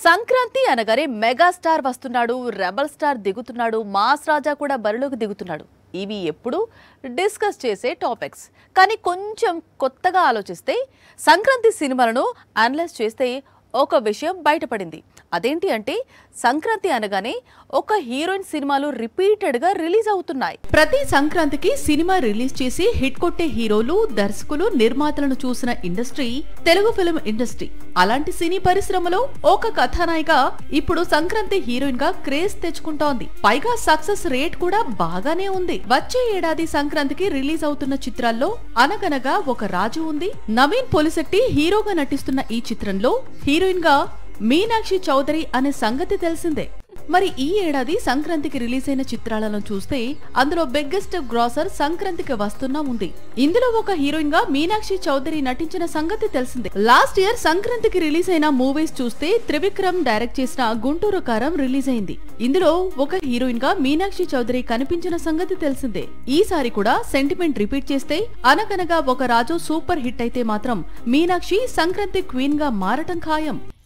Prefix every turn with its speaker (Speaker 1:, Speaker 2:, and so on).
Speaker 1: సంక్రాంతి అనగానే మెగాస్టార్ వస్తున్నాడు, rebel star దిగుతున్నాడు, మాస్ రాజా కూడా బరిలోకి దిగుతున్నాడు. ఇవి ఎప్పుడు డిస్కస్ చేసే టాపిక్స్. కానీ కొంచెం కొత్తగా ఆలోచిస్తే సంక్రాంతి సినిమాలను అనలైజ్ చేస్తే ఒక విషయం బయటపడింది. అదేంటి అంటే సంక్రాంతి అనగానే ఒక హీరోయిన్ సినిమాలు రిపీటెడ్ గా రిలీజ్ అవుతున్నాయి. ప్రతి సంక్రాంతికి సినిమా రిలీజ్ చేసి హిట్ కొట్టే హీరోలు, దర్శకులు, నిర్మాతలను చూసిన ఇండస్ట్రీ తెలుగు ఫిల్మ్ ఇండస్ట్రీ. అలాంటి సినీ పరిశ్రమలో ఒక కథానాయిక ఇప్పుడు సంక్రాంతి హీరోయిన్ గా క్రేజ్ తెచ్చుకుంటోంది. పైగా సక్సెస్ రేట్ కూడా బాగానే ఉంది. వచ్చే ఏడాది సంక్రాంతికి రిలీజ్ అవుతున్న చిత్రాల్లో అనగనగా ఒక రాజు ఉంది. నవీన్ పొలిశెట్టి హీరోగా నటిస్తున్న ఈ చిత్రంలో హీరోయిన్ గా మీనాక్షి చౌదరి అనే సంగతి తెలిసిందే. మరి ఈ ఏడాది సంక్రాంతికి రిలీజ్ అయిన చిత్రాలను చూస్తే అందులో బిగ్గెస్ట్ గ్రాసర్ సంక్రాంతికి వస్తున్నా ఉంది. ఇందులో ఒక హీరోయిన్ గా మీనాక్షి చౌదరి నటించిన సంగతి తెలిసిందే. లాస్ట్ ఇయర్ సంక్రాంతికి రిలీజ్ అయిన మూవీస్ చూస్తే త్రివిక్రమ్ డైరెక్ట్ చేసిన గుంటూరు కారం రిలీజ్ అయింది. ఇందులో ఒక హీరోయిన్ గా మీనాక్షి చౌదరి కనిపించిన సంగతి తెలిసిందే. ఈసారి కూడా సెంటిమెంట్ రిపీట్ చేస్తే అనగనగా ఒక రాజు సూపర్ హిట్ అయితే మాత్రం మీనాక్షి సంక్రాంతి క్వీన్ గా మారటం ఖాయం.